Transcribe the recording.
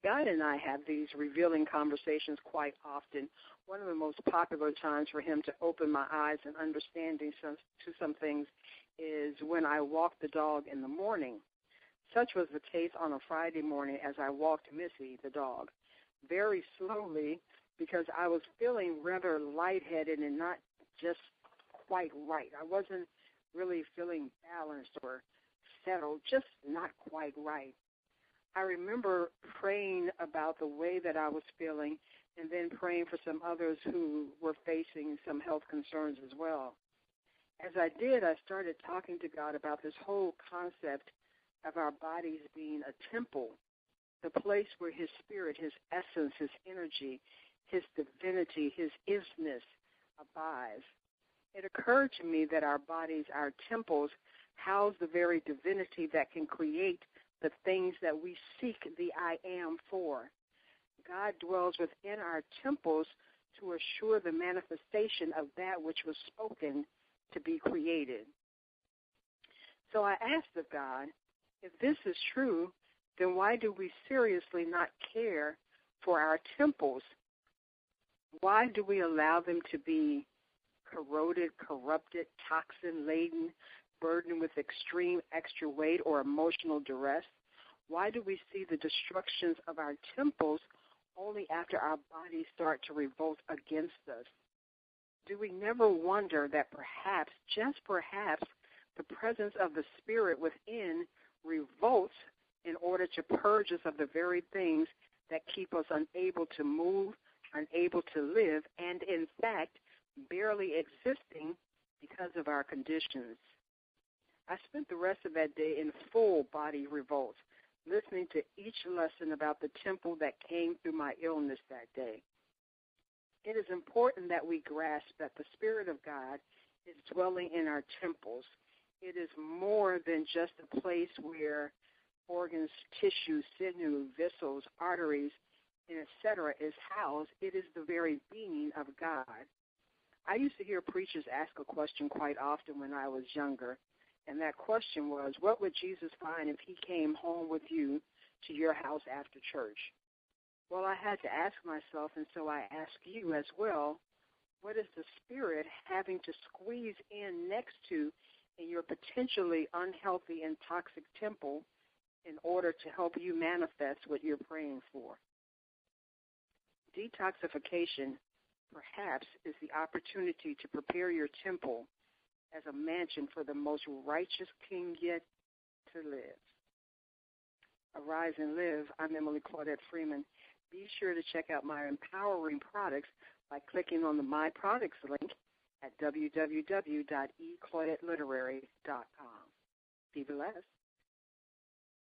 God and I have these revealing conversations quite often. One of the most popular times for him to open my eyes and understanding to some things is when I walk the dog in the morning. Such was the case on a Friday morning as I walked Missy, the dog, very slowly because I was feeling rather lightheaded and not just quite right. I wasn't really feeling balanced or settled, just not quite right. I remember praying about the way that I was feeling and then praying for some others who were facing some health concerns as well. As I did, I started talking to God about this whole concept of our bodies being a temple, the place where his spirit, his essence, his energy, his divinity, his isness abides. It occurred to me that our bodies, our temples, house the very divinity that can create the things that we seek the I am for. God dwells within our temples to assure the manifestation of that which was spoken to be created. So I asked of God, if this is true, then why do we seriously not care for our temples? Why do we allow them to be corroded, corrupted, toxin-laden, burdened with extreme extra weight or emotional duress? Why do we see the destructions of our temples only after our bodies start to revolt against us? Do we never wonder that perhaps, just perhaps, the presence of the Spirit within revolts in order to purge us of the very things that keep us unable to move, unable to live, and in fact, barely existing because of our conditions? I spent the rest of that day in full body revolt, listening to each lesson about the temple that came through my illness that day. It is important that we grasp that the Spirit of God is dwelling in our temples. It is more than just a place where organs, tissues, sinew, vessels, arteries, and etc. is housed. It is the very being of God. I used to hear preachers ask a question quite often when I was younger, and that question was, what would Jesus find if he came home with you to your house after church? Well, I had to ask myself, and so I ask you as well, what is the Spirit having to squeeze in next to in your potentially unhealthy and toxic temple in order to help you manifest what you're praying for? Detoxification, perhaps, is the opportunity to prepare your temple as a mansion for the most righteous king yet to live. Arise and live. I'm Emily Claudette Freeman. Be sure to check out my empowering products by clicking on the My Products link at www.eclaudettелiterary.com. Be blessed.